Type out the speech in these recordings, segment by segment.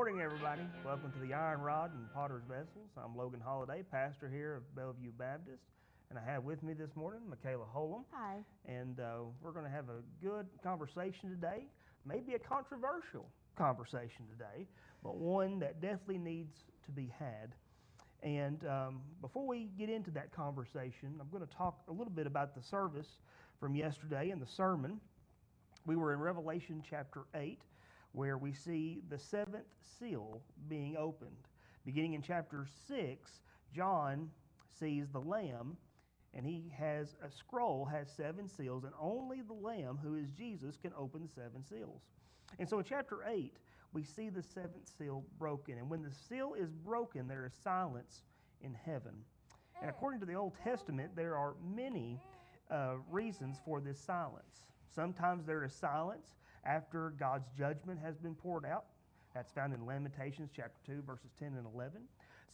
morning, everybody. Welcome to the Iron Rod and Potter's Vessels. I'm Logan Holliday, pastor here of Bellevue Baptist, and I have with me this morning Mikaela Holum. Hi. And we're going to have a good conversation today, maybe a controversial conversation today, but one that definitely needs to be had. And before we get into that conversation, I'm going to talk a little bit about the service from yesterday and the sermon. We were in Revelation chapter 8, where we see the seventh seal being opened. Beginning in chapter 6, John sees the Lamb, and he has a scroll, has 7 seals, and only the Lamb, who is Jesus, can open the 7 seals. And so in chapter 8, we see the 7th seal broken. And when the seal is broken, there is silence in heaven. And according to the Old Testament, there are many reasons for this silence. Sometimes there is silence after God's judgment has been poured out. That's found in Lamentations chapter 2, verses 10 and 11.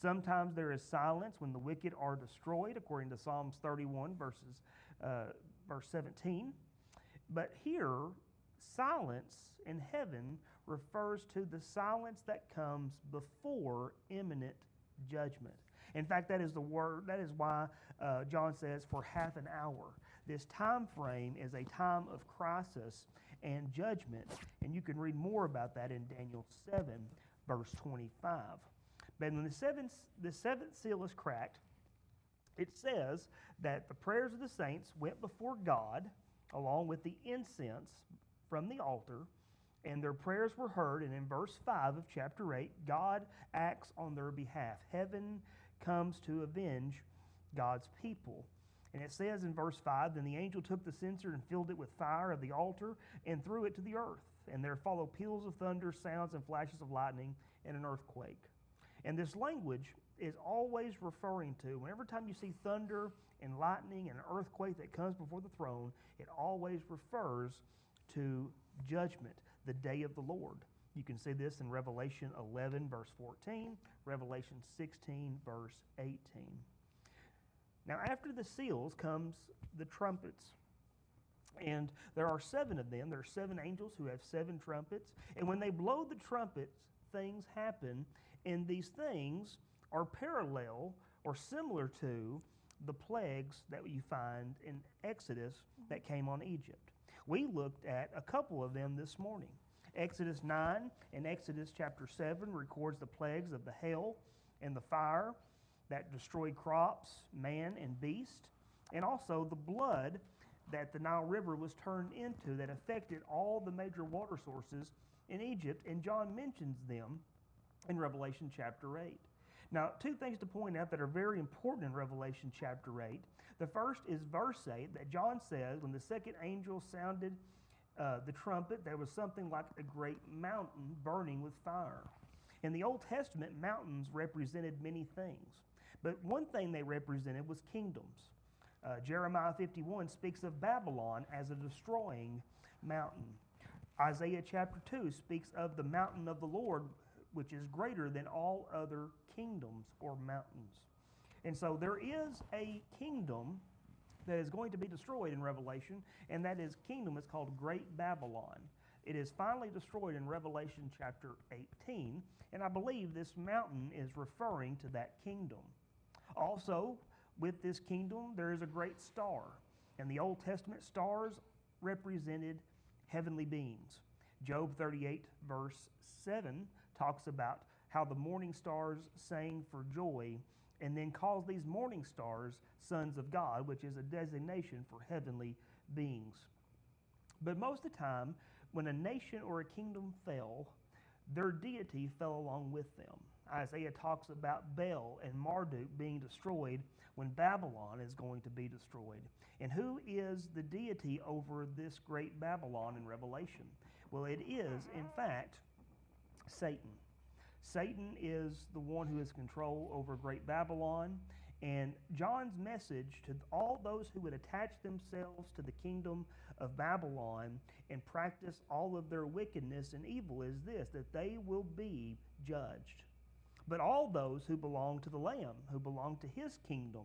Sometimes there is silence when the wicked are destroyed, according to Psalms 31, verse 17. But here, silence in heaven refers to the silence that comes before imminent judgment. In fact, that is why John says for half an hour. This time frame is a time of crisis and judgment, and you can read more about that in Daniel 7, verse 25. But when the seventh seal is cracked, it says that the prayers of the saints went before God, along with the incense from the altar, and their prayers were heard. And in verse 5 of chapter 8, God acts on their behalf. Heaven comes to avenge God's people. And it says in verse 5, then the angel took the censer and filled it with fire of the altar and threw it to the earth. And there followed peals of thunder, sounds, and flashes of lightning, and an earthquake. And this language is always referring to, whenever time you see thunder and lightning and an earthquake that comes before the throne, it always refers to judgment, the day of the Lord. You can see this in Revelation 11, verse 14, Revelation 16, verse 18. Now, after the seals comes the trumpets. And there are 7 of them. There are 7 angels who have 7 trumpets. And when they blow the trumpets, things happen. And these things are parallel or similar to the plagues that you find in Exodus that came on Egypt. We looked at a couple of them this morning. Exodus 9 and Exodus chapter 7 records the plagues of the hail and the fire that destroyed crops, man, and beast, and also the blood that the Nile River was turned into that affected all the major water sources in Egypt, and John mentions them in Revelation chapter 8. Now, 2 things to point out that are very important in Revelation chapter 8. The first is verse 8, that John says, when the second angel sounded the trumpet, there was something like a great mountain burning with fire. In the Old Testament, mountains represented many things. But one thing they represented was kingdoms. Jeremiah 51 speaks of Babylon as a destroying mountain. Isaiah chapter 2 speaks of the mountain of the Lord, which is greater than all other kingdoms or mountains. And so there is a kingdom that is going to be destroyed in Revelation, and that kingdom is called Great Babylon. It is finally destroyed in Revelation chapter 18, and I believe this mountain is referring to that kingdom. Also, with this kingdom, there is a great star. In the Old Testament, stars represented heavenly beings. Job 38, verse 7, talks about how the morning stars sang for joy, and then calls these morning stars sons of God, which is a designation for heavenly beings. But most of the time, when a nation or a kingdom fell, their deity fell along with them. Isaiah talks about Bel and Marduk being destroyed when Babylon is going to be destroyed. And who is the deity over this great Babylon in Revelation? Well, it is, in fact, Satan. Satan is the one who has control over great Babylon. And John's message to all those who would attach themselves to the kingdom of Babylon and practice all of their wickedness and evil is this, that they will be judged. But all those who belong to the Lamb, who belong to his kingdom,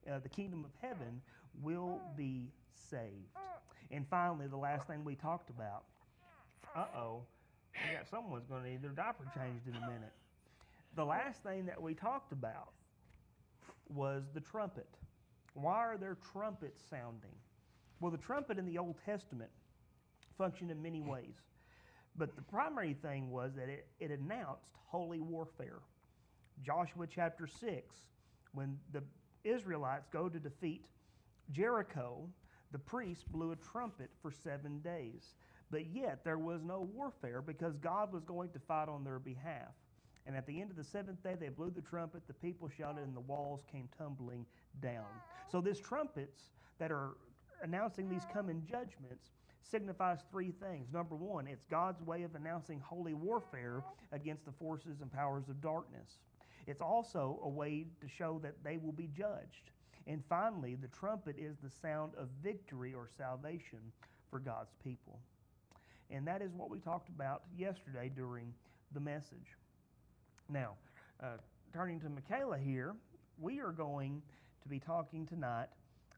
the kingdom of heaven, will be saved. And finally, the last thing we talked about, We got someone's going to need their diaper changed in a minute. The last thing that we talked about was the trumpet. Why are there trumpets sounding? Well, the trumpet in the Old Testament functioned in many ways. But the primary thing was that it announced holy warfare. Joshua chapter 6, when the Israelites go to defeat Jericho, the priest blew a trumpet for 7 days. But yet there was no warfare because God was going to fight on their behalf. And at the end of the seventh day, they blew the trumpet, the people shouted, and the walls came tumbling down. So these trumpets that are announcing these coming judgments signifies three things. Number one, it's God's way of announcing holy warfare against the forces and powers of darkness. It's also a way to show that they will be judged. And finally, the trumpet is the sound of victory or salvation for God's people. And that is what we talked about yesterday during the message. Now, turning to Mikaela here, we are going to be talking tonight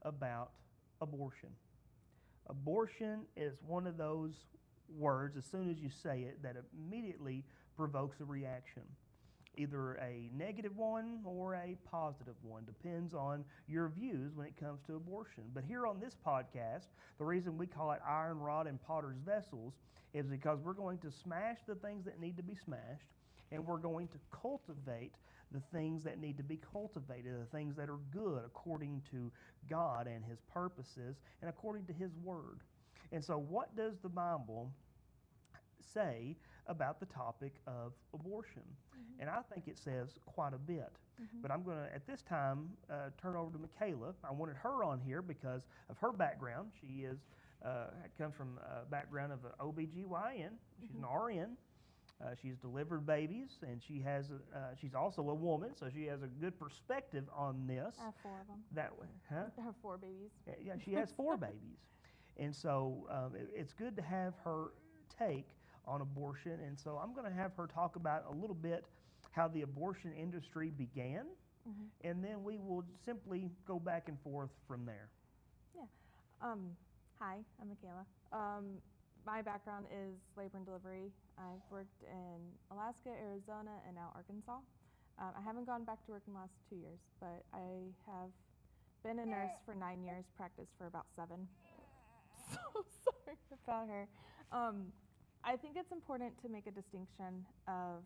about abortion. Abortion is one of those words, as soon as you say it, that immediately provokes a reaction. Either a negative one or a positive one, depends on your views when it comes to abortion. But here on this podcast, the reason we call it Iron Rod and Potter's Vessels is because we're going to smash the things that need to be smashed, and we're going to cultivate the things that need to be cultivated, the things that are good according to God and His purposes and according to His Word. And so what does the Bible say about the topic of abortion? Mm-hmm. And I think it says quite a bit. Mm-hmm. But I'm going to, at this time, turn over to Mikaela. I wanted her on here because of her background. She comes from a background of an OBGYN. She's an RN. She's delivered babies, and she's also a woman, so she has a good perspective on this. I have 4 of them. That way, huh? I have 4 babies. Yeah, she has 4 babies. And so it's good to have her take on abortion. And so I'm going to have her talk about a little bit how the abortion industry began, mm-hmm. and then we will simply go back and forth from there. Yeah. Hi, I'm Mikaela. My background is labor and delivery. I've worked in Alaska, Arizona, and now Arkansas. I haven't gone back to work in the last 2 years, but I have been a nurse for 9 years, practiced for about 7. So sorry about her. I think it's important to make a distinction of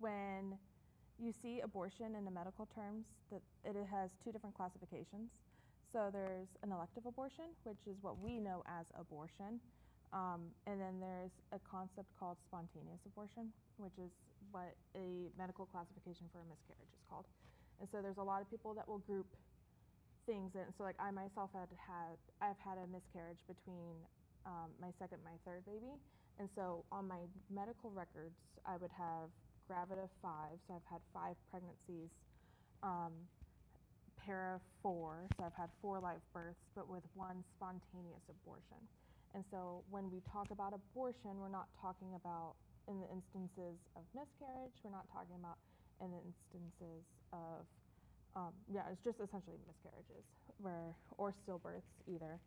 when you see abortion in the medical terms, that it has 2 different classifications. So there's an elective abortion, which is what we know as abortion. And then there's a concept called spontaneous abortion, which is what a medical classification for a miscarriage is called. And so there's a lot of people that will group things in. So like I myself I've had a miscarriage between my second and my third baby. And so on my medical records, I would have gravida 5, so I've had 5 pregnancies, para 4, so I've had 4 live births, but with 1 spontaneous abortion. And so when we talk about abortion, we're not talking about in the instances of miscarriage, we're not talking about in the instances of, it's just essentially miscarriages or stillbirths either,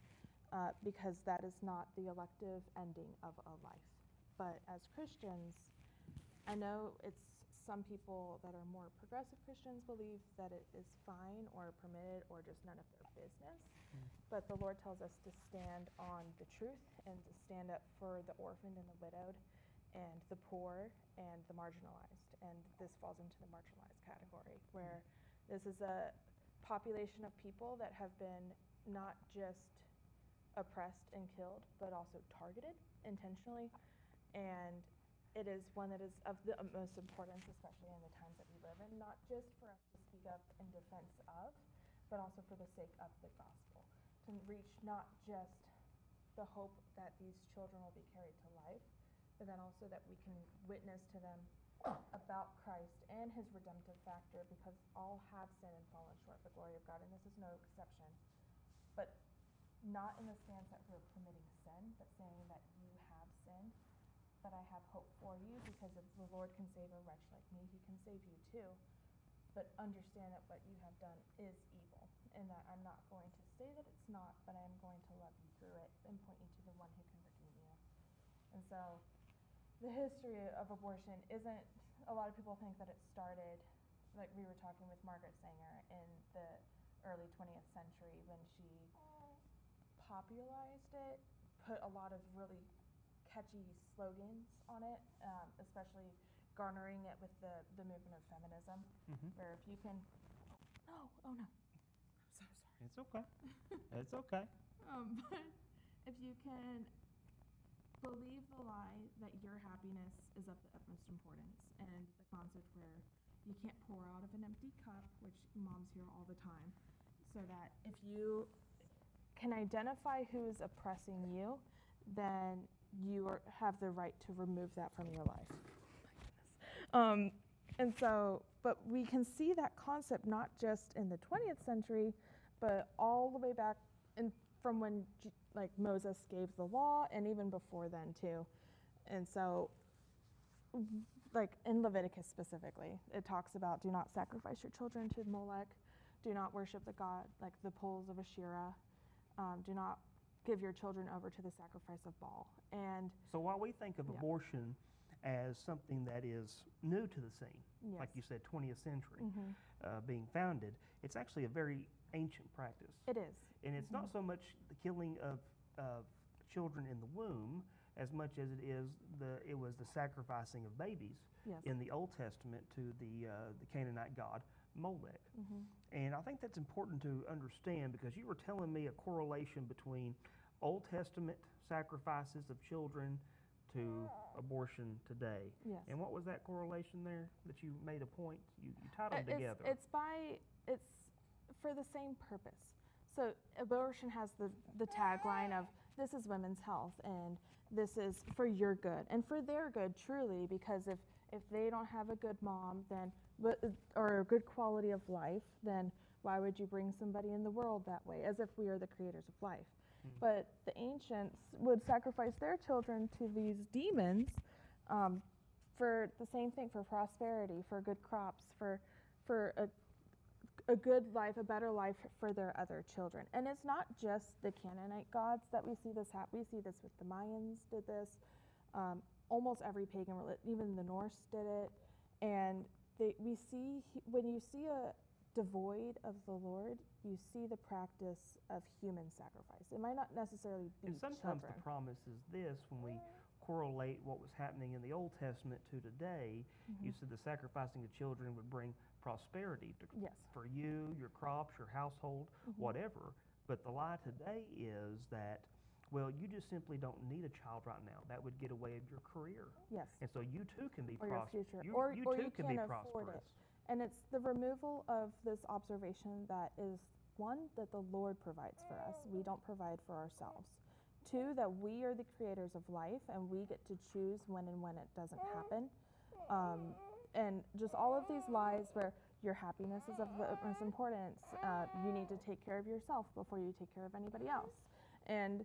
because that is not the elective ending of a life. But as Christians, I know it's some people that are more progressive Christians believe that it is fine or permitted or just none of their business. But the Lord tells us to stand on the truth and to stand up for the orphaned and the widowed and the poor and the marginalized. And this falls into the marginalized category, where this is a population of people that have been not just oppressed and killed, but also targeted intentionally. And it is one that is of the utmost importance, especially in the times that we live in, not just for us to speak up in defense of, but also for the sake of the gospel, to reach not just the hope that these children will be carried to life, but then also that we can witness to them about Christ and His redemptive factor, because all have sinned and fallen short of the glory of God, and this is no exception. But not in the stance that we're permitting sin, but saying that you have sinned, but I have hope for you, because if the Lord can save a wretch like me, He can save you too. But understand that what you have done is evil, and that I'm not going to say that it's not, but I am going to love you through it and point you to the one who can redeem you. And so the history of abortion isn't, a lot of people think that it started, like we were talking with Margaret Sanger in the early 20th century when she popularized it, put a lot of really catchy slogans on it, especially garnering it with the movement of feminism, where if you can, oh no, I'm so sorry. It's okay. It's okay. But if you can believe the lie that your happiness is of the utmost importance, and the concept where you can't pour out of an empty cup, which moms hear all the time, so that if you can identify who is oppressing you, then you have the right to remove that from your life. And so, but we can see that concept not just in the 20th century, but all the way back from when like Moses gave the law, and even before then too. And so, like in Leviticus specifically, it talks about do not sacrifice your children to Molech, do not worship the god, like the poles of Asherah, do not give your children over to the sacrifice of Baal. And so while we think of abortion as something that is new to the scene, like you said, 20th century being founded, it's actually a very ancient practice. It is. And it's not so much the killing of children in the womb as much as it was the sacrificing of babies in the Old Testament to the Canaanite god Molech. And I think that's important to understand, because you were telling me a correlation between Old Testament sacrifices of children to abortion today. Yes. And what was that correlation there that you made a point? You tied them together. It's for the same purpose. So abortion has the tagline of this is women's health, and this is for your good and for their good, truly, because if they don't have a good mom, then or a good quality of life, then why would you bring somebody in the world that way, as if we are the creators of life? But the ancients would sacrifice their children to these demons for the same thing, for prosperity, for good crops, for a good life, a better life for their other children. And it's not just the Canaanite gods that we see this we see this with the Mayans did this. Almost every pagan religion, even the Norse did it. And we see, when you see a devoid of the Lord, you see the practice of human sacrifice. It might not necessarily be And sometimes children. the promise is this: when we correlate what was happening in the Old Testament to today, you said the sacrificing of children would bring prosperity for you, your crops, your household, whatever. But the lie today is that, well, you just simply don't need a child right now. That would get away of your career. Yes. And so you too can be prosperous. Or your future. You or too you can can't be afford prosperous. it. And it's the removal of this observation that is, one, that the Lord provides for us. We don't provide for ourselves. Two, that we are the creators of life, and we get to choose when and when it doesn't happen. And just all of these lies where your happiness is of the utmost importance. You need to take care of yourself before you take care of anybody else. And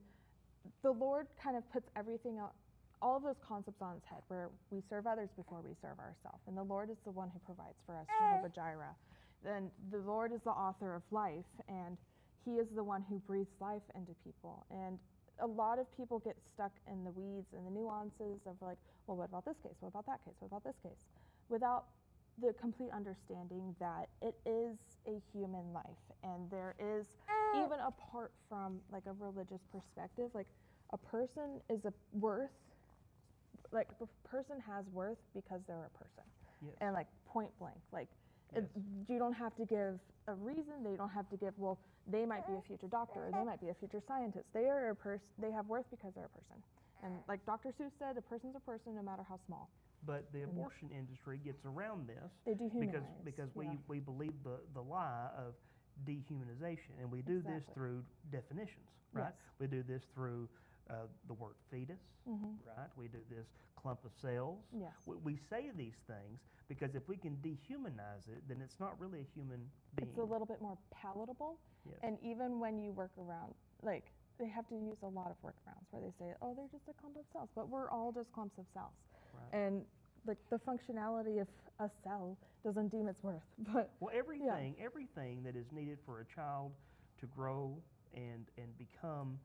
the Lord kind of puts everything else, all of those concepts on its head, where we serve others before we serve ourselves. And the Lord is the one who provides for us, Jehovah Jireh. Then the Lord is the author of life, and He is the one who breathes life into people. And a lot of people get stuck in the weeds and the nuances of like, well, what about this case? What about that case? What about this case? Without the complete understanding that it is a human life, and there is, even apart from like a religious perspective, like a person is a person has worth because they're a person. Yes. And like point blank, like Yes. you don't have to give a reason. They don't have to give, well, they might be a future doctor, or they might be a future scientist. They are a person. They have worth because they're a person. And like Dr. Seuss said, a person's a person no matter how small. But the abortion industry gets around this. They dehumanize. Because we believe the lie of dehumanization, and we do this through definitions, right? Yes. We do this through the word fetus, right? We do this clump of cells. Yes. We say these things because if we can dehumanize it, then it's not really a human being. It's a little bit more palatable. Yes. And even when you work around, like, they have to use a lot of workarounds where they say, oh, they're just a clump of cells, but we're all just clumps of cells. Right. And like the functionality of a cell doesn't deem its worth. But Well, everything that is needed for a child to grow and become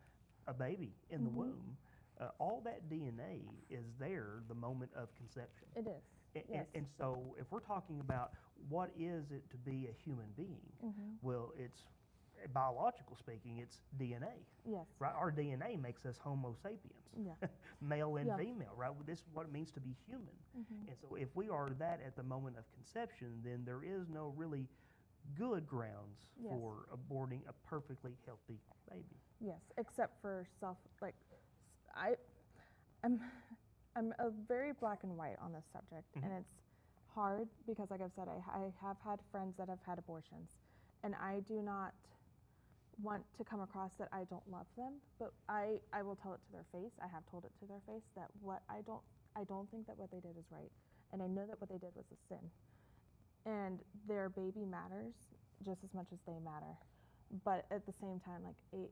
a baby in the womb, all that DNA is there the moment of conception. It is. Yes. And so if we're talking about what is it to be a human being, well, it's biological speaking, it's DNA. Yes. Right? Our DNA makes us Homo sapiens, Yeah. male and Yeah. female, right? This is what it means to be human. And so if we are that at the moment of conception, then there is no really good grounds Yes. for aborting a perfectly healthy baby. Yes, except for I'm a very black and white on this subject, and it's hard because, like I've said, I have had friends that have had abortions, and I do not want to come across that I don't love them, but I will tell it to their face. I have told it to their face that I don't think that what they did is right, and I know that what they did was a sin, and their baby matters just as much as they matter, but at the same time, like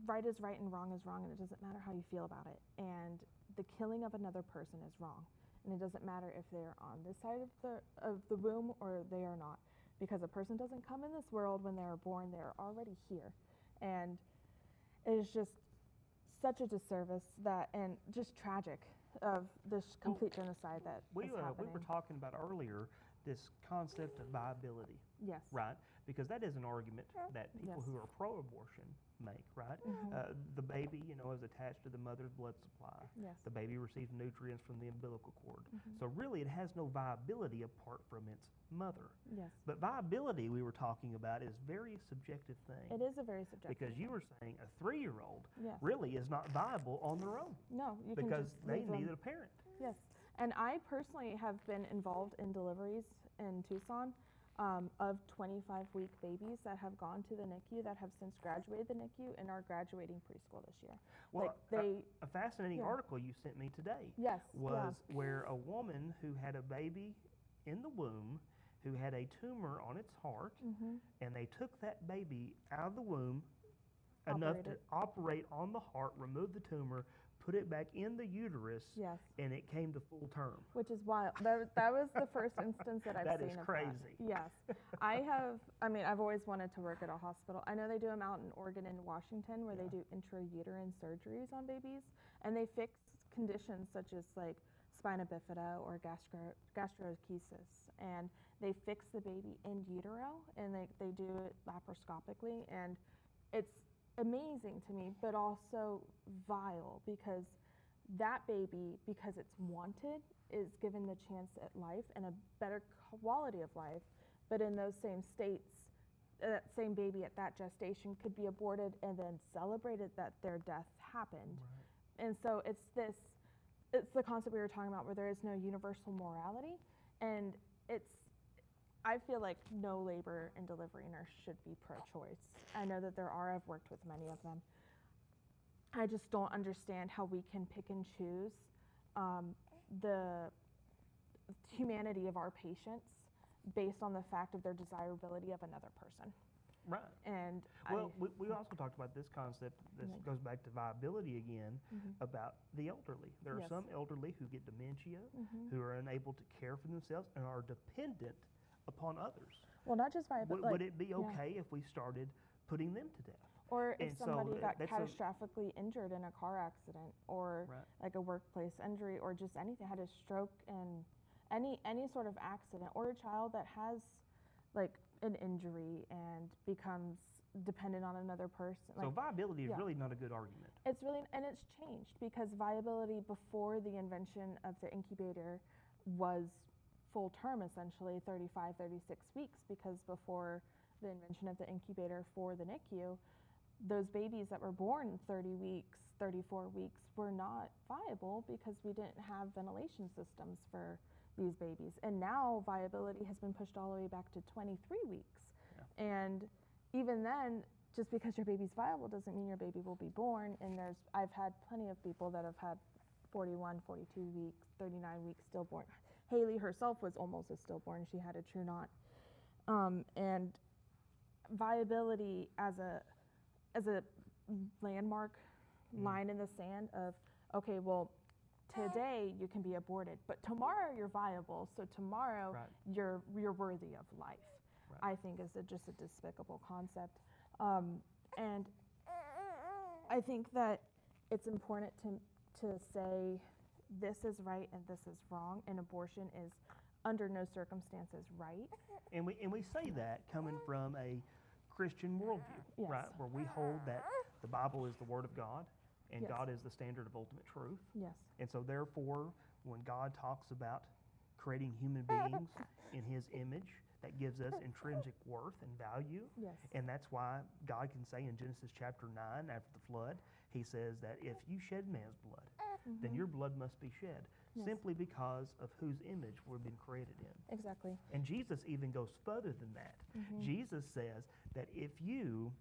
right is right and wrong is wrong, and it doesn't matter how you feel about it. And the killing of another person is wrong, and it doesn't matter if they're on this side of the room or they are not, because a person doesn't come in this world when they're born; they're already here, and it is just such a disservice and just tragic of this complete genocide that is happening. We were talking about earlier this concept of viability. Yes. Right? Because that is an argument that people who are pro-abortion make, right? The baby, is attached to the mother's blood supply. Yes. The baby receives nutrients from the umbilical cord. So really it has no viability apart from its mother. Yes. But viability, we were talking about, is a very subjective thing. It is a very subjective Because you were saying a 3-year-old Yes. really is not viable on their own. No, you can Because just they leave them. needed a parent. Yes, and I personally have been involved in deliveries in Tucson of 25-week babies that have gone to the NICU that have since graduated the NICU and are graduating preschool this year. Well, like a fascinating article you sent me today Yes, was where a woman who had a baby in the womb who had a tumor on its heart, and they took that baby out of the womb enough to operate on the heart, remove the tumor, put it back in the uterus, Yes. and it came to full term. Which is wild. That was the first instance that I've That seen is of crazy. that. Yes. I've always wanted to work at a hospital. I know they do them out in Oregon and Washington where they do intrauterine surgeries on babies, and they fix conditions such as like spina bifida or gastroesophageal, and they fix the baby in utero, and they do it laparoscopically, and it's amazing to me, but also vile, because that baby, because it's wanted, is given the chance at life and a better quality of life, but in those same states, that same baby at that gestation could be aborted and then celebrated that their death happened. Right. And so it's the concept we were talking about where there is no universal morality, and I feel like no labor and delivery nurse should be pro-choice. I know that there are, I've worked with many of them. I just don't understand how we can pick and choose the humanity of our patients based on the fact of their desirability of another person. Right. And we also talked about this concept that goes back to viability again, about the elderly. There are some elderly who get dementia, who are unable to care for themselves and are dependent upon others. Well, not just viability. Would it be okay if we started putting them to death? Or if somebody got that's catastrophically injured in a car accident, or like a workplace injury, or just anything, had a stroke, and any sort of accident, or a child that has like an injury and becomes dependent on another person. So viability is really not a good argument. It's changed, because viability before the invention of the incubator was full term, essentially 35, 36 weeks, because before the invention of the incubator for the NICU, those babies that were born 30 weeks, 34 weeks were not viable because we didn't have ventilation systems for these babies. And now viability has been pushed all the way back to 23 weeks. Yeah. And even then, just because your baby's viable doesn't mean your baby will be born. And I've had plenty of people that have had 41, 42 weeks, 39 weeks stillborn. Haley herself was almost a stillborn. She had a true knot. And viability as a landmark line in the sand of, okay, well, today you can be aborted, but tomorrow you're viable, so tomorrow you're worthy of life. I think is just a despicable concept. And I think that it's important to say this is right and this is wrong, and abortion is under no circumstances right. And we say that coming from a Christian worldview, Yes. right? Where we hold that the Bible is the Word of God, and Yes. God is the standard of ultimate truth. Yes. And so therefore, when God talks about creating human beings in His image, that gives us intrinsic worth and value. Yes. And that's why God can say in Genesis chapter 9, after the flood, He says that if you shed man's blood, then your blood must be shed, Yes. simply because of whose image we've been created in. Exactly. And Jesus even goes further than that. Jesus says that if you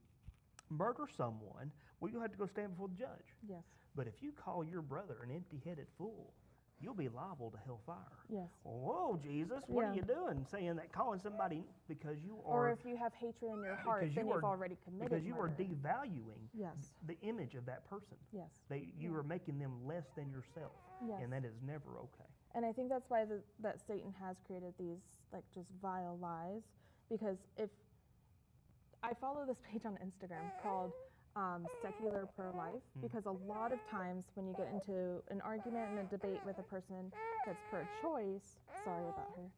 murder someone, well, you'll have to go stand before the judge. Yes. But if you call your brother an empty-headed fool, you'll be liable to hellfire. Yes. Whoa, Jesus, what are Yeah. you doing? Saying that, calling somebody because you Or are, if you have hatred in your heart, because then you you've are- already committed because you are murder. devaluing Yes. the image of that person. Yes. You Yeah. are making them less than yourself, Yes. and that is never okay. And I think that's why that Satan has created these like just vile lies, because if I follow this page on Instagram called Secular Pro-Life, because a lot of times when you get into an argument and a debate with a person that's pro-choice, sorry about her,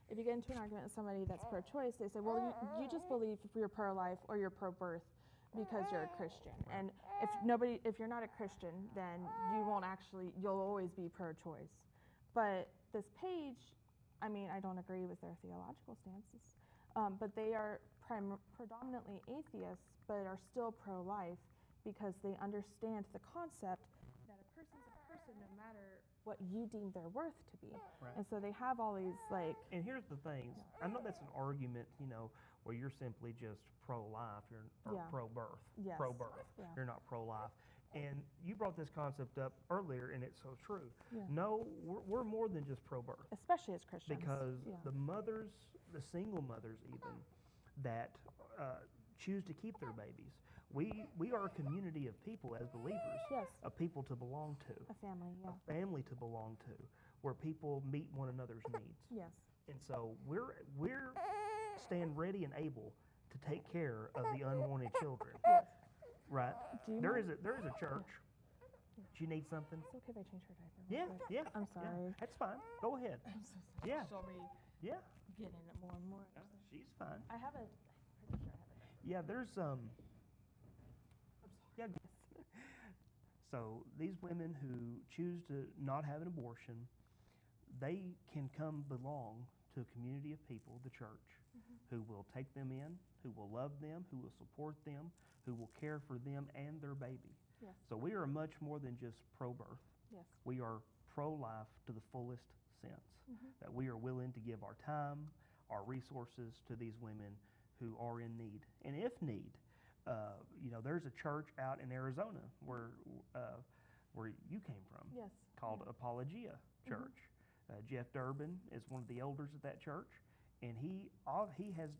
if you get into an argument with somebody that's pro-choice, they say, well, you just believe if you're pro-life or you're pro-birth because you're a Christian. And if you're not a Christian, then you'll always be pro-choice. But this page, I mean, I don't agree with their theological stances, but they are predominantly atheists, but are still pro-life because they understand the concept that a person's a person no matter what you deem their worth to be. Right. And so they have all these like... And here's the thing. I know that's an argument, where you're simply just pro-life or Yeah. pro-birth. Yes. Pro-birth. Yeah. You're not pro-life. And you brought this concept up earlier, and it's so true. Yeah. No, we're more than just pro-birth. Especially as Christians. Because Yeah. the single mothers even, that choose to keep their babies, we are a community of people as believers, Yes. of people to belong to, A family, yeah. a family to belong to, where people meet one another's needs. Yes. And so we're stand ready and able to take care of the unwanted children. Yes. Right? Do you There mind- is a church. Do you need something? It's okay if I change her diaper. Yeah, real quick. yeah. I'm yeah. sorry. That's fine. Go ahead. I'm so sorry. Yeah. She'll be Yeah. getting it more and more. She's fine. I'm pretty sure I have it. Yeah, there's yeah. So these women who choose to not have an abortion, they can come belong to a community of people, the church, who will take them in, who will love them, who will support them, who will care for them and their baby. Yes. So we are much more than just pro-birth. Yes. We are pro-life to the fullest sense, that we are willing to give our time, our resources to these women who are in need. And if need, there's a church out in Arizona where you came from, Yes. called Apologia Church. Jeff Durbin is one of the elders at that church, and he has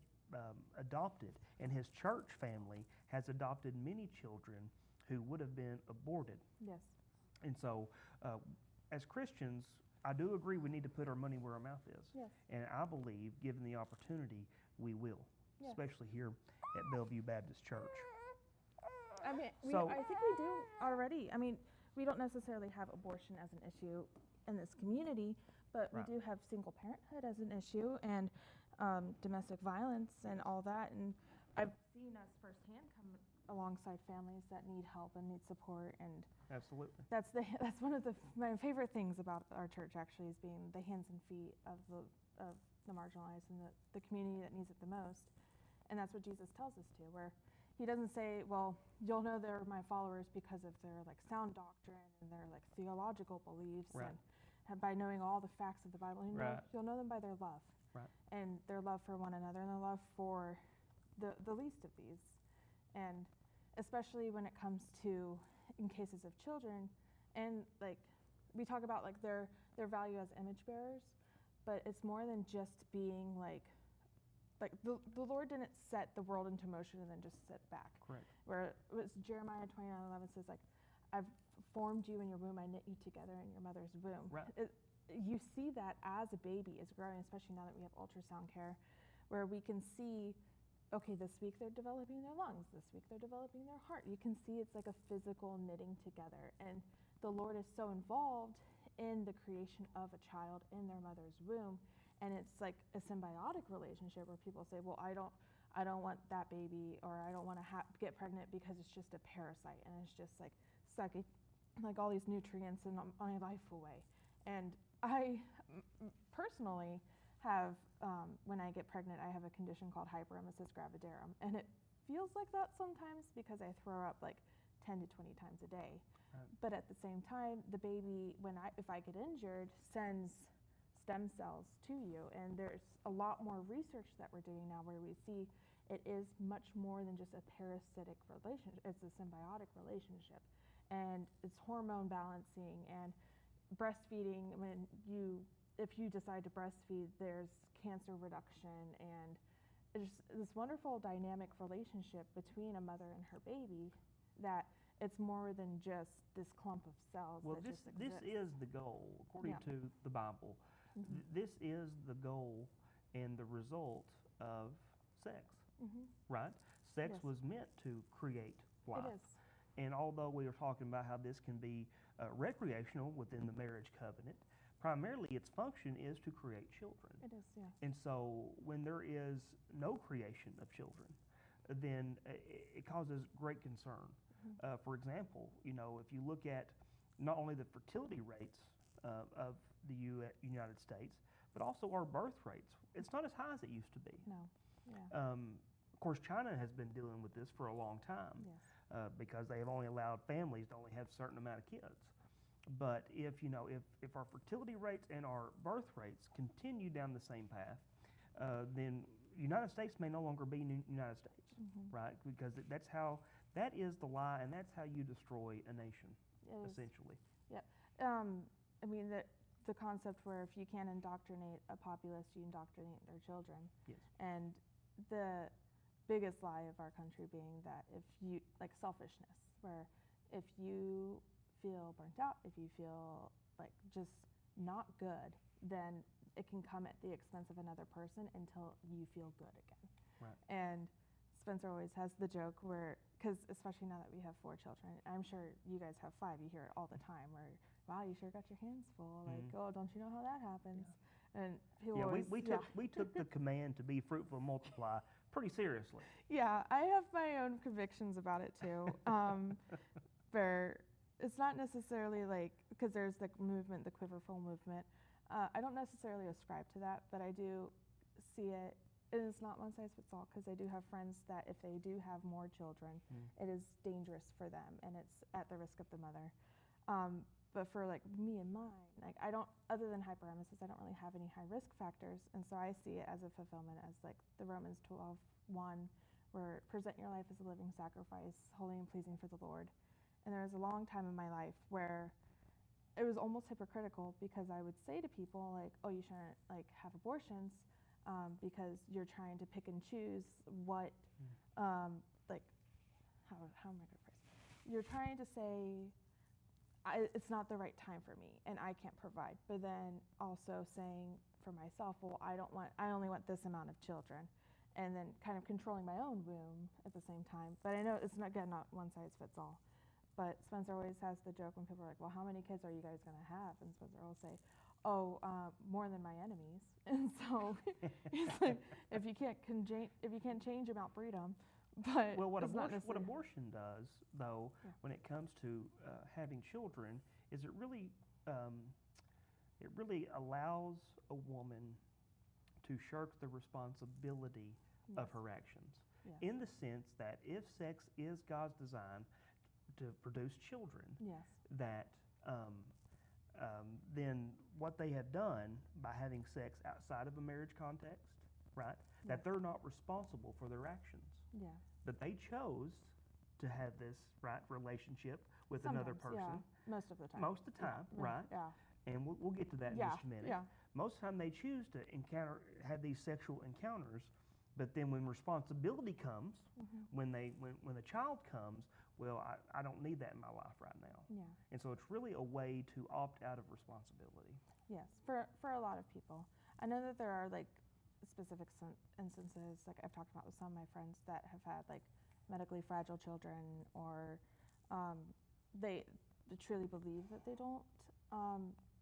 adopted, and his church family has adopted many children who would have been aborted. Yes. And so, as Christians, I do agree we need to put our money where our mouth is. Yes. And I believe, given the opportunity, we will, Yes. especially here at Bellevue Baptist Church. I mean, So- I think we do already. I mean, we don't necessarily have abortion as an issue in this community, but Right. we do have single parenthood as an issue and domestic violence and all that. And I've seen us firsthand come alongside families that need help and need support. And Absolutely. that's one of my favorite things about our church, actually, is being the hands and feet of the marginalized and the community that needs it the most. And that's what Jesus tells us to, where he doesn't say, well, you'll know they're my followers because of their like sound doctrine and their like theological beliefs, Right. and by knowing all the facts of the Bible. Right. You'll know them by their love, Right. and their love for one another, and their love for the least of these. And especially when it comes to, in cases of children, and like we talk about like their value as image bearers, but it's more than just being like the Lord didn't set the world into motion and then just sit back. Correct. Where it was Jeremiah 29:11 says like, I've formed you in your womb, I knit you together in your mother's womb. Right. You see that as a baby is growing, especially now that we have ultrasound care, where we can see, okay, this week they're developing their lungs, this week they're developing their heart. You can see it's like a physical knitting together. And the Lord is so involved in the creation of a child in their mother's womb. And it's like a symbiotic relationship where people say, well, I don't want that baby, or I don't want to get pregnant because it's just a parasite and it's just like sucking like all these nutrients and my life away. And I personally have, when I get pregnant, I have a condition called hyperemesis gravidarum, and it feels like that sometimes because I throw up like 10 to 20 times a day. Right. But at the same time, the baby, if I get injured, sends stem cells to you, and there's a lot more research that we're doing now where we see it is much more than just a parasitic relationship. It's a symbiotic relationship, and it's hormone balancing and breastfeeding. If you decide to breastfeed, there's cancer reduction, and it's this wonderful dynamic relationship between a mother and her baby that it's more than just this clump of cells. Well, that this is the goal, according to the Bible. This is the goal and the result of sex, right? Sex was meant to create life. It is. And although we are talking about how this can be recreational within the marriage covenant, primarily its function is to create children. It is, yeah. And so when there is no creation of children, then it causes great concern. For example, if you look at not only the fertility rates of the United States, but also our birth rates, it's not as high as it used to be. No, yeah. Of course, China has been dealing with this for a long time. Yes. Because they have only allowed families to only have a certain amount of kids. But if our fertility rates and our birth rates continue down the same path, then United States may no longer be United States, right? Because that is the lie, and that's how you destroy a nation, essentially. Yeah. I mean, the concept where if you can't indoctrinate a populace, you indoctrinate their children. Yes. And the biggest lie of our country being that like selfishness, where if you feel burnt out, if you feel like just not good, then it can come at the expense of another person until you feel good again. Right. And Spencer always has the joke where, because especially now that we have 4 children, I'm sure you guys have 5, you hear it all the time, where, wow, you sure got your hands full, like, oh, don't you know how that happens? Yeah. And people always, we took the command to be fruitful and multiply pretty seriously. Yeah, I have my own convictions about it too. Where it's not necessarily like, because there's the movement, the quiverful movement. I don't necessarily ascribe to that, but I do see it. And it's not one size fits all, because I do have friends that if they do have more children, it is dangerous for them, and it's at the risk of the mother. But for like me and mine, like other than hyperemesis, I don't really have any high risk factors, and so I see it as a fulfillment, as like the Romans 12:1, where present your life as a living sacrifice, holy and pleasing for the Lord. And there was a long time in my life where it was almost hypocritical, because I would say to people like, oh, you shouldn't like have abortions, because you're trying to pick and choose what, like, how am I going to phrase? You're trying to say, it's not the right time for me, and I can't provide. But then also saying for myself, well, I only want this amount of children, and then kind of controlling my own womb at the same time. But I know it's not one size fits all. But Spencer always has the joke when people are like, well, how many kids are you guys going to have? And Spencer will say, oh, more than my enemies. And so he's like, if you can't change them, outbreed them. But well, what abortion does, though, when it comes to having children, is it really allows a woman to shirk the responsibility of her actions, in the sense that if sex is God's design to produce children, that then what they have done by having sex outside of a marriage context, right, that they're not responsible for their actions. Yeah. But they chose to have this relationship with another person. Yeah. Most of the time. Most of the time, right? Yeah. And we'll get to that in just a minute. Yeah. Most of the time they choose to have these sexual encounters, but then when responsibility comes, when a child comes, well, I don't need that in my life right now. Yeah. And so it's really a way to opt out of responsibility. Yes, for a lot of people. I know that there are like specific instances, like I've talked about with some of my friends that have had like medically fragile children, or they truly believe that they don't,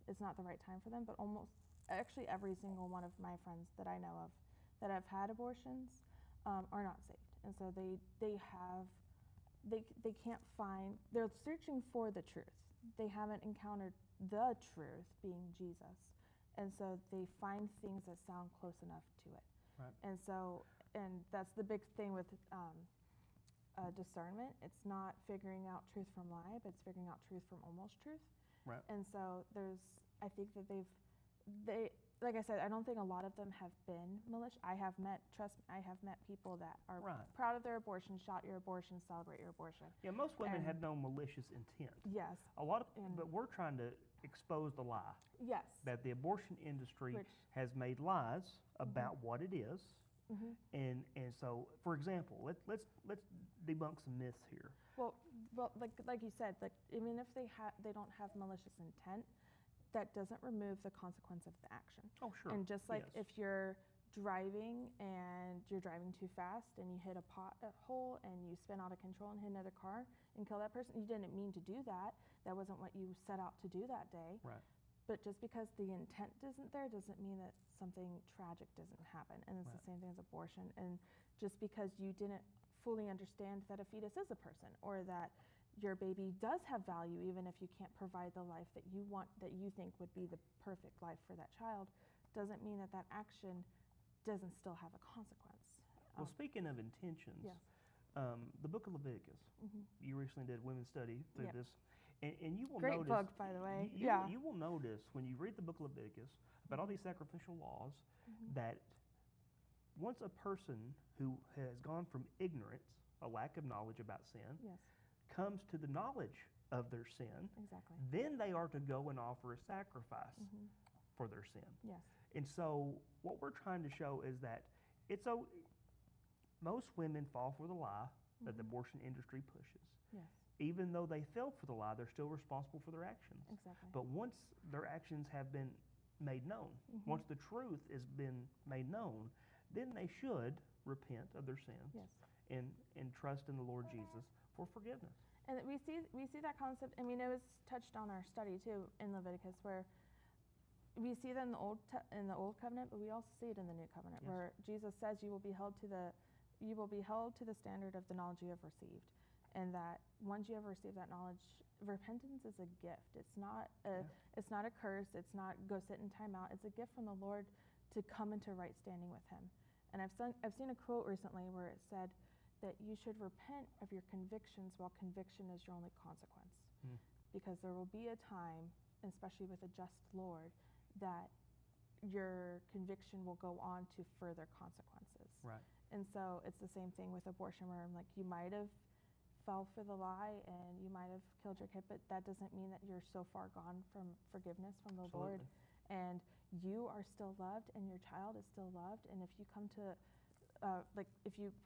it's not the right time for them, but almost actually every single one of my friends that I know of that have had abortions are not saved. And so they can't find, they're searching for the truth. They haven't encountered the truth being Jesus. And so they find things that sound close enough to it. Right. And so, and that's the big thing with discernment. It's not figuring out truth from lie, but it's figuring out truth from almost truth. Right. And so I think that like I said, I don't think a lot of them have been malicious. I have met people that are Right. proud of their abortion, shout your abortion, celebrate your abortion. Yeah, most women And- have no malicious intent. Yes. But we're trying to expose the lie Yes. that the abortion industry Which- has made lies about what it is. Mhm. And so, for example, let's debunk some myths here. Well, like you said, like even if they don't have malicious intent, that doesn't remove the consequence of the action. Oh, sure. And just like Yes. if you're driving and you're driving too fast and you hit a pothole and you spin out of control and hit another car and kill that person, you didn't mean to do that. That wasn't what you set out to do that day. Right. But just because the intent isn't there doesn't mean that something tragic doesn't happen. And it's Right. the same thing as abortion. And just because you didn't fully understand that a fetus is a person, or that your baby does have value even if you can't provide the life that you want, that you think would be the perfect life for that child, doesn't mean that action doesn't still have a consequence. Well, speaking of intentions, Yes. The book of Leviticus, Mhm. you recently did women's study through Yep. this, and you will Great notice. book, by the way. You, Yeah. you will notice when you read the book of Leviticus about all these sacrificial laws Mhm. that once a person who has gone from ignorance, a lack of knowledge about sin, Yes, comes to the knowledge of their sin, exactly. then they are to go and offer a sacrifice Mhm. for their sin. Yes. And so what we're trying to show is that most women fall for the lie that the Mhm. abortion industry pushes. Yes, Even though they fell for the lie, they're still responsible for their actions. exactly. But once their actions have been made known, Mhm. once the truth has been made known, then they should repent of their sins Yes. and trust in the Lord Jesus for forgiveness. And we see that concept. I mean, it was touched on our study too in Leviticus, where we see that in the old covenant, but we also see it in the new covenant, Yes. where Jesus says you will be held to the standard of the knowledge you have received, and that once you have received that knowledge, repentance is a gift. It's not a curse. It's not go sit in timeout. It's a gift from the Lord to come into right standing with Him. And I've seen a quote recently where it said that you should repent of your convictions while conviction is your only consequence. Hmm. Because there will be a time, especially with a just Lord, that your conviction will go on to further consequences. Right. And so it's the same thing with abortion, where like you might have fell for the lie and you might have killed your kid, but that doesn't mean that you're so far gone from forgiveness from the Lord. Absolutely. And you are still loved and your child is still loved. And if you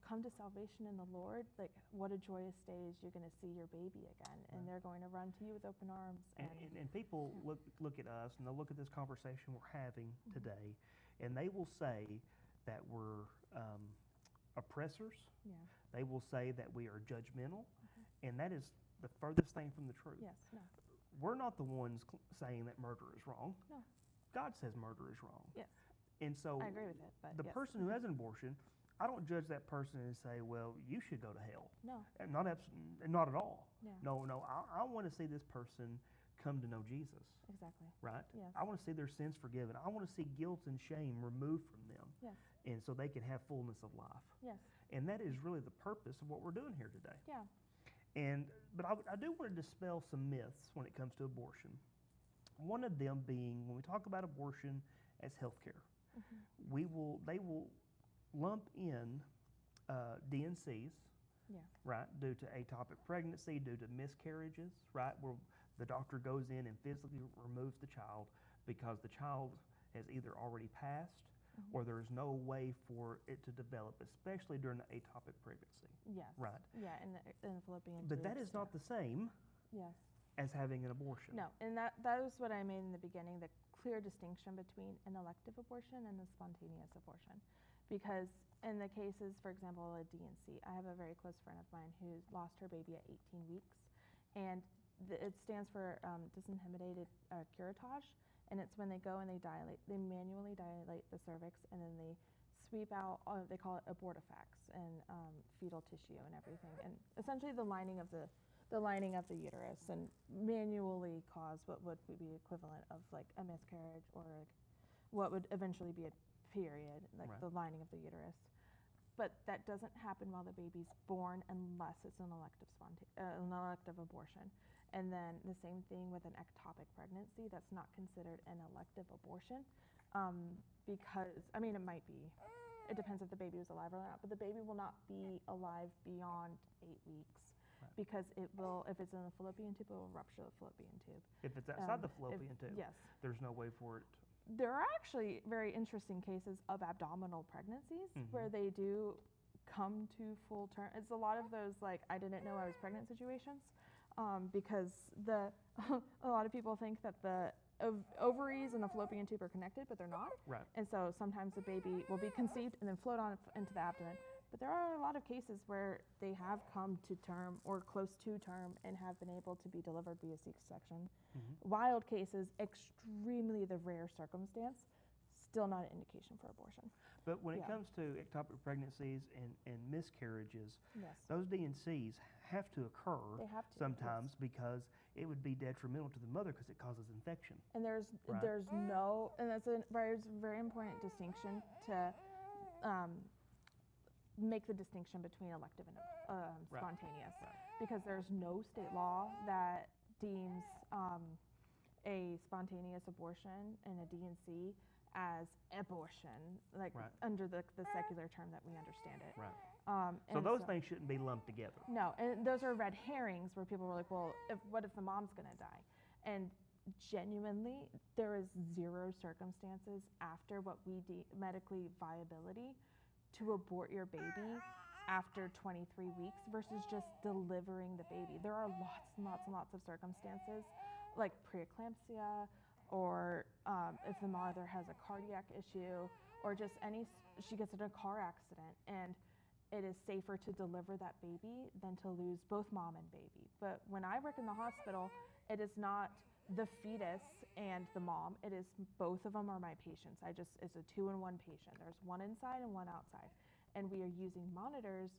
come to salvation in the Lord, like what a joyous day is you're going to see your baby again, and Right. they're going to run to you with open arms. And people Yeah. look at us and they'll look at this conversation we're having Mhm. today, and they will say that we're oppressors. Yeah. They will say that we are judgmental, and that is the furthest thing from the truth. Yes. No. We're not the ones saying that murder is wrong. No. God says murder is wrong. Yes. And so I agree with it. But the yes. person who has an abortion, I don't judge that person and say, well, you should go to hell. No. And not at all. Yeah. No. I want to see this person come to know Jesus, Exactly. right? Yes. I want to see their sins forgiven. I want to see guilt and shame removed from them. Yes. And so they can have fullness of life. Yes. And that is really the purpose of what we're doing here today. Yeah. But I do want to dispel some myths when it comes to abortion. One of them being when we talk about abortion as health care, Mhm. they will lump in DNCs, Yeah. right, due to ectopic pregnancy, due to miscarriages, right, where the doctor goes in and physically removes the child because the child has either already passed Mhm. or there's no way for it to develop, especially during the atopic pregnancy. Yes. Right. Yeah. In the Philippians. But that is not the same Yes. as having an abortion. No, and that was what I made in the beginning, the clear distinction between an elective abortion and a spontaneous abortion. Because in the cases, for example, a D&C, I have a very close friend of mine who lost her baby at 18 weeks, and it stands for disinhibited curettage, and it's when they go and they manually dilate the cervix, and then they sweep out, they call it abortifacts, and fetal tissue and everything, and essentially the lining of the uterus, and manually cause what would be equivalent of like a miscarriage or like what would eventually be a period, like Right. the lining of the uterus. But that doesn't happen while the baby's born unless it's an elective abortion. And then the same thing with an ectopic pregnancy, that's not considered an elective abortion, because, I mean, it might be, it depends if the baby was alive or not, but the baby will not be alive beyond 8 weeks. Right. Because it will, if it's in the fallopian tube, it will rupture the fallopian tube. If it's outside the fallopian tube, Yes. there's no way for it. There are actually very interesting cases of abdominal pregnancies where they do come to full term. It's a lot of those like I didn't know I was pregnant situations, because a lot of people think that the ovaries and the fallopian tube are connected, but they're not. Right. And so sometimes the baby will be conceived and then float on into the abdomen. But there are a lot of cases where they have come to term or close to term and have been able to be delivered via C-section. Wild cases, extremely the rare circumstance, still not an indication for abortion. But when it Yeah. comes to ectopic pregnancies and miscarriages, Yes. those D&Cs have to occur They have to, sometimes yes. because it would be detrimental to the mother because it causes infection. And there's Right. no, and that's a very important distinction to make the distinction between elective and Right. spontaneous, because there's no state law that deems a spontaneous abortion and a D&C as abortion, like Right. under the secular term that we understand it. Right. So And those things shouldn't be lumped together. No, and those are red herrings where people were like, well, what if the mom's going to die? And genuinely, there is zero circumstances after what we medically viability to abort your baby after 23 weeks versus just delivering the baby. There are lots and lots and lots of circumstances like preeclampsia, or if the mother has a cardiac issue, or just she gets in a car accident, and it is safer to deliver that baby than to lose both mom and baby. But when I work in the hospital, it is not the fetus and the mom, it is both of them are my patients. It's a 2-in-1 patient. There's one inside and one outside. And we are using monitors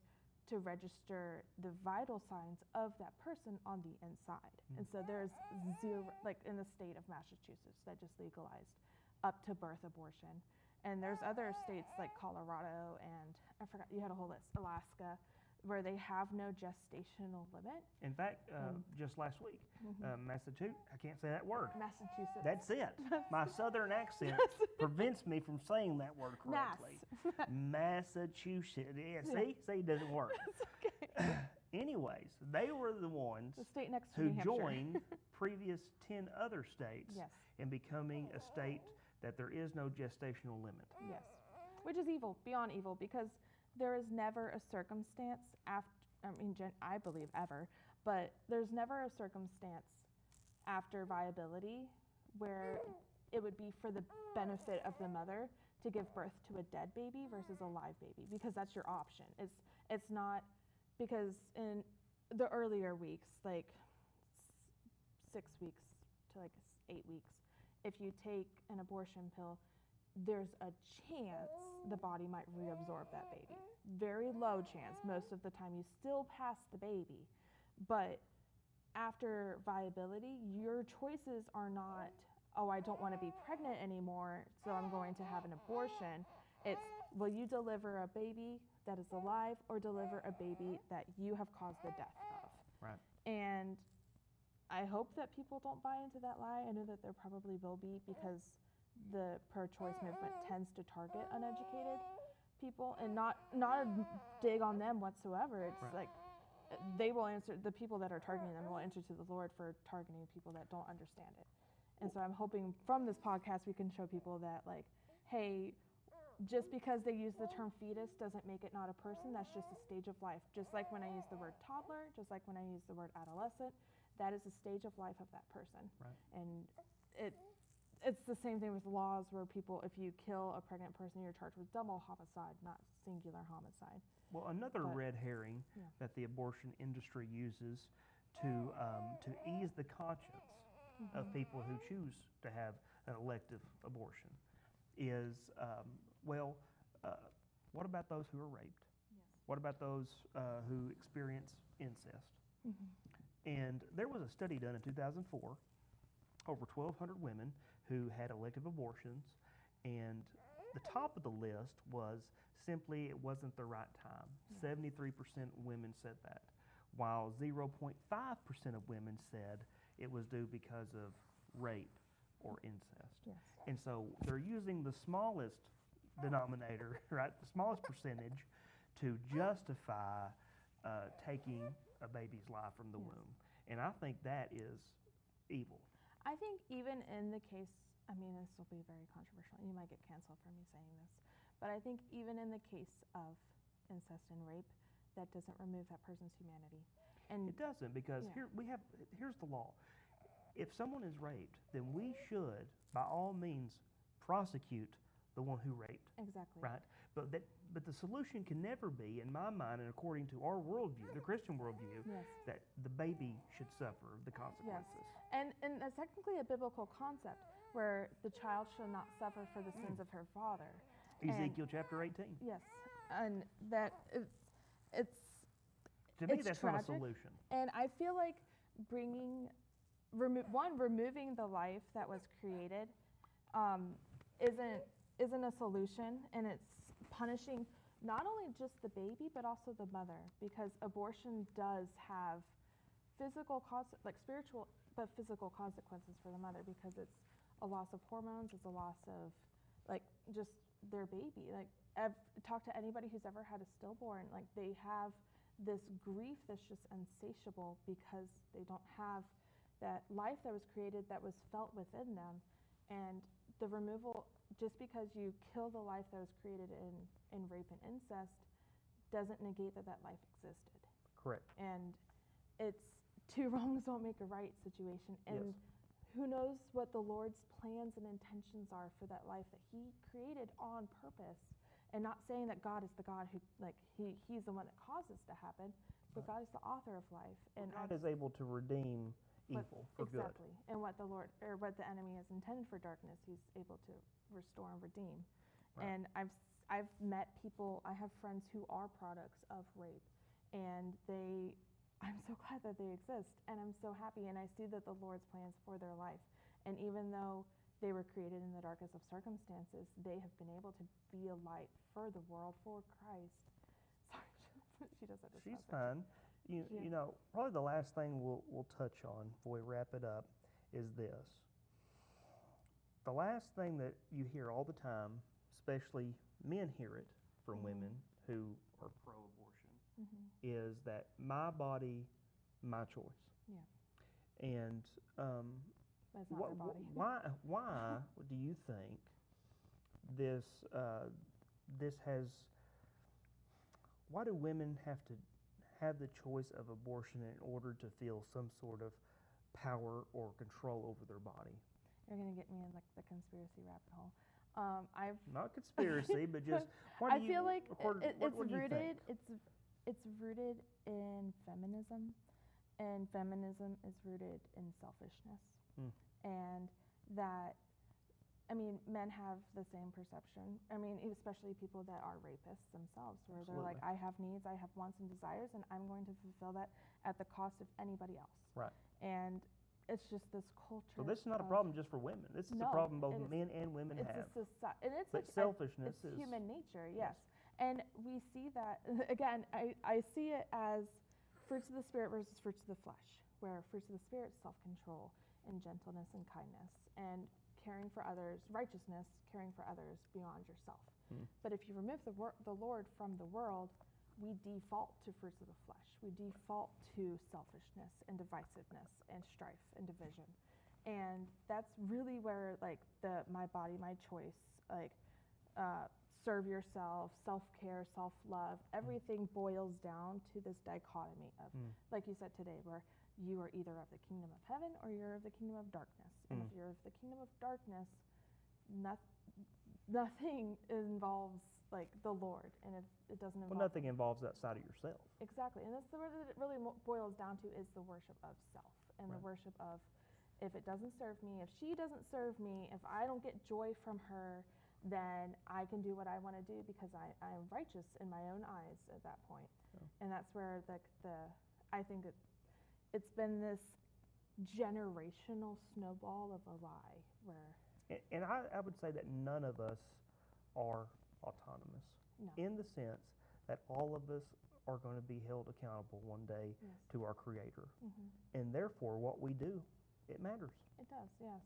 to register the vital signs of that person on the inside. And so there's zero, like in the state of Massachusetts that just legalized up to birth abortion. And there's other states like Colorado and I forgot, you had a whole list, Alaska, where they have no gestational limit. In fact, just last week, Massachusetts, I can't say that word. Massachusetts. That's it. My southern accent prevents me from saying that word correctly. Massachusetts. Yeah, see, it doesn't work. Okay. Anyways, they were the ones The state next to who New Hampshire. joined previous 10 other states Yes. in becoming a state that there is no gestational limit. Yes, which is evil, beyond evil, because there is never a circumstance after, I believe ever, but there's never a circumstance after viability where it would be for the benefit of the mother to give birth to a dead baby versus a live baby, because that's your option. It's not, because in the earlier weeks, like 6 weeks to like 8 weeks, if you take an abortion pill, there's a chance the body might reabsorb that baby. Very low chance. Most of the time you still pass the baby. But after viability, your choices are not, oh, I don't want to be pregnant anymore, so I'm going to have an abortion. It's, will you deliver a baby that is alive or deliver a baby that you have caused the death of? Right. And I hope that people don't buy into that lie. I know that there probably will be, because the pro-choice movement tends to target uneducated people, and not a dig on them whatsoever. It's Right. like they will answer, the people that are targeting them will answer to the Lord for targeting people that don't understand it. And so I'm hoping from this podcast we can show people that, like, hey, just because they use the term fetus doesn't make it not a person. That's just a stage of life. Just like when I use the word toddler, just like when I use the word adolescent, that is a stage of life of that person. Right. And it's the same thing with laws where people, if you kill a pregnant person, you're charged with double homicide, not singular homicide. Well, another red herring Yeah. that the abortion industry uses to ease the conscience of people who choose to have an elective abortion is, what about those who are raped? Yes. What about those who experience incest? Mm-hmm. And there was a study done in 2004, over 1,200 women who had elective abortions, and the top of the list was simply it wasn't the right time. 73% women said that, while 0.5% of women said it was due because of rape or incest. Yes. And so they're using the smallest denominator, right, the smallest percentage to justify taking a baby's life from the womb. And I think that is evil. I think even in the case, I mean, this will be very controversial. You might get canceled for me saying this. But I think even in the case of incest and rape, that doesn't remove that person's humanity. And It doesn't, because here's the law. If someone is raped, then we should, by all means, prosecute the one who raped. Exactly. Right? But the solution can never be, in my mind, and according to our worldview, the Christian worldview, that the baby should suffer the consequences. And that's technically a biblical concept where the child should not suffer for the sins of her father. Ezekiel chapter 18. Yes. And that it's To me, it's that's tragic. not a solution. And I feel like removing the life that was created isn't a solution, and it's punishing not only just the baby but also the mother, because abortion does have spiritual but physical consequences for the mother, because it's a loss of hormones, it's a loss of just their baby. Talk to anybody who's ever had a stillborn, they have this grief that's just insatiable because they don't have that life that was created that was felt within them. And the removal, just because you kill the life that was created in rape and incest, doesn't negate that life existed. Correct. And it's two wrongs don't make a right situation. And who knows what the Lord's plans and intentions are for that life that He created on purpose. And not saying that God is the God who, He's the one that causes to happen, but God is the author of life. And God is able to redeem evil for good. Exactly. And what the enemy has intended for darkness, He's able to restore and redeem. Right. And I've met people, I have friends who are products of rape, and I'm so glad that they exist, and I'm so happy, and I see that the Lord's plans for their life. And even though they were created in the darkest of circumstances, they have been able to be a light for the world, for Christ. Sorry, she does that. She's fine. You know, probably the last thing we'll touch on before we wrap it up is this. The last thing that you hear all the time, especially men hear it from women who are pro-abortion, is that my body, my choice. Yeah. And That's not your body. why do you think this why do women have to have the choice of abortion in order to feel some sort of power or control over their body? You're going to get me in the conspiracy rabbit hole. Not conspiracy, but just I feel like what do you think? it's rooted in feminism, and feminism is rooted in selfishness. And that, men have the same perception. Especially people that are rapists themselves, where Absolutely. they're like, I have needs, I have wants and desires, and I'm going to fulfill that at the cost of anybody else. Right. And it's just this culture. So this is not a problem just for women. This is a problem both men and women have. But selfishness is is human nature, yes. And we see that, again, I see it as fruits of the Spirit versus fruits of the flesh, where fruits of the Spirit is self-control and gentleness and kindness and caring for others, righteousness, caring for others beyond yourself. But if you remove the Lord from the world, we default to fruits of the flesh. We default to selfishness and divisiveness and strife and division. And that's really where my body, my choice, serve yourself, self-care, self-love, everything boils down to this dichotomy of, like you said today, where you are either of the kingdom of heaven or you're of the kingdom of darkness. And if you're of the kingdom of darkness, nothing involves like the Lord, and if it doesn't involve Well, nothing involves outside of yourself. exactly, and that's the word that it really boils down to is the worship of self and the worship of if it doesn't serve me, if she doesn't serve me, if I don't get joy from her, then I can do what I want to do because I'm righteous in my own eyes at that point. And that's where I think it's been this generational snowball of a lie where. And I would say that none of us are autonomous in the sense that all of us are going to be held accountable one day to our Creator. And therefore, what we do, it matters. It does, yes.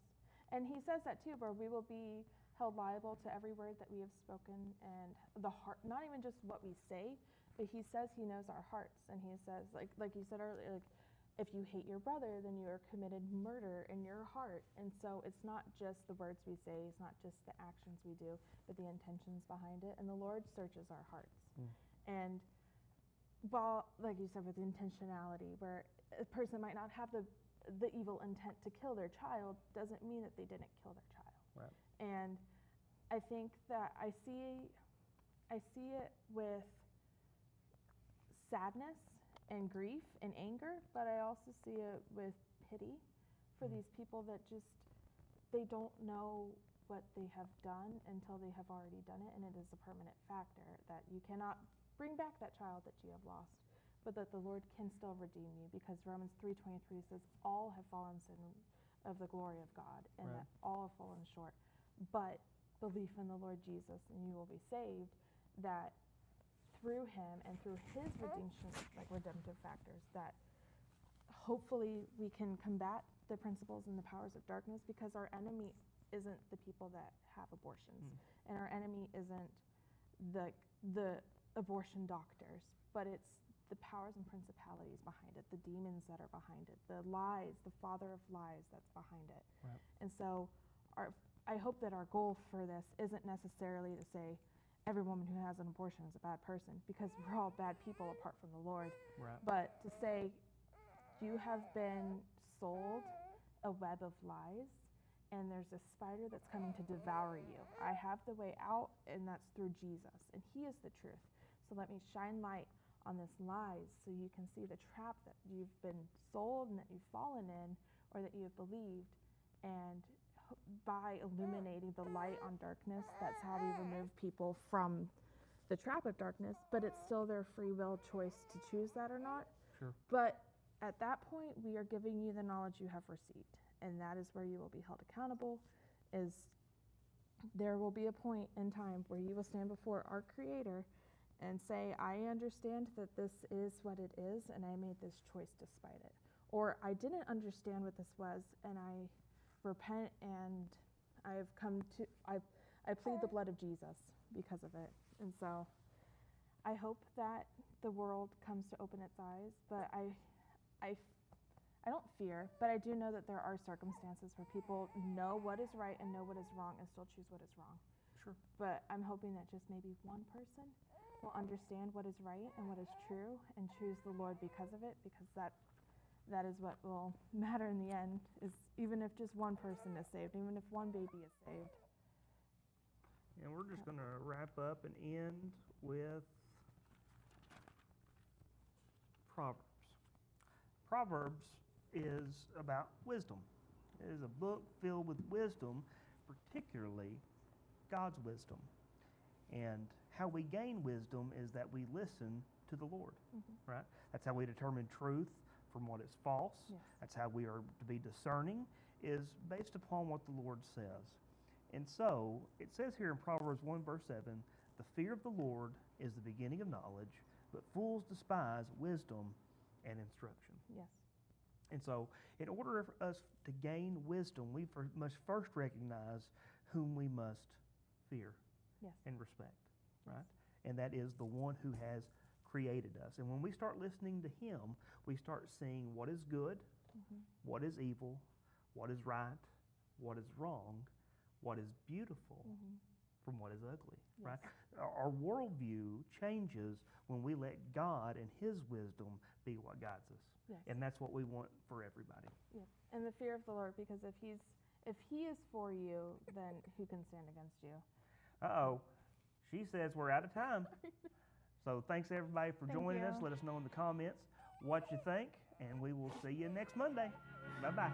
And he says that too, where we will be held liable to every word that we have spoken, and the heart, not even just what we say, but he says he knows our hearts. And he says, like you said earlier, like, if you hate your brother, then you are committed murder in your heart. And so it's not just the words we say, it's not just the actions we do, but the intentions behind it. And the Lord searches our hearts. And while, like you said, with intentionality, where a person might not have the evil intent to kill their child, doesn't mean that they didn't kill their child. Right. And I think that I see it with sadness and grief and anger, but I also see it with pity for these people that just, they don't know what they have done until they have already done it, and it is a permanent factor that you cannot bring back that child that you have lost, but that the Lord can still redeem you, because Romans 3:23 says all have fallen sin of the glory of God, and that all have fallen short, but belief in the Lord Jesus and you will be saved, that through him and through his redemption, like redemptive factors, that hopefully we can combat the principles and the powers of darkness, because our enemy isn't the people that have abortions, and our enemy isn't the abortion doctors, but it's the powers and principalities behind it, the demons that are behind it, the lies, the father of lies that's behind it. And so I hope that our goal for this isn't necessarily to say every woman who has an abortion is a bad person, because we're all bad people apart from the Lord. But to say you have been sold a web of lies, and there's a spider that's coming to devour you. I have the way out, and that's through Jesus, and he is the truth. So let me shine light on this lies so you can see the trap that you've been sold and that you've fallen in, or that you have believed. And by illuminating the light on darkness, that's how we remove people from the trap of darkness, but it's still their free will choice to choose that or not. But at that point, we are giving you the knowledge you have received, and that is where you will be held accountable. Is there will be a point in time where you will stand before our Creator and say, I understand that this is what it is, and I made this choice despite it. Or I didn't understand what this was, and I repent, and I plead the blood of Jesus because of it. And so I hope that the world comes to open its eyes, but I don't fear, but I do know that there are circumstances where people know what is right and know what is wrong and still choose what is wrong. But I'm hoping that just maybe one person will understand what is right and what is true and choose the Lord because of it, because that is what will matter in the end, is even if just one person is saved, even if one baby is saved. And we're just going to wrap up and end with Proverbs. Proverbs is about wisdom. It is a book filled with wisdom, particularly God's wisdom. And how we gain wisdom is that we listen to the Lord, right? That's how we determine truth from what is false. That's how we are to be discerning, is based upon what the Lord says. And so, it says here in Proverbs 1 verse 7, the fear of the Lord is the beginning of knowledge, but fools despise wisdom and instruction. And so, in order for us to gain wisdom, we must first recognize whom we must fear and respect, right? And that is the one who has created us. And when we start listening to him, we start seeing what is good, what is evil, what is right, what is wrong, what is beautiful from what is ugly, Yes. right? Our worldview changes when we let God and His wisdom be what guides us. Yes. And that's what we want for everybody. Yeah. And the fear of the Lord, because if He is for you, then who can stand against you? Uh-oh. She says we're out of time. So thanks everybody for Thank joining you. us. Let us know in the comments what you think, and we will see you next Monday. Bye-bye.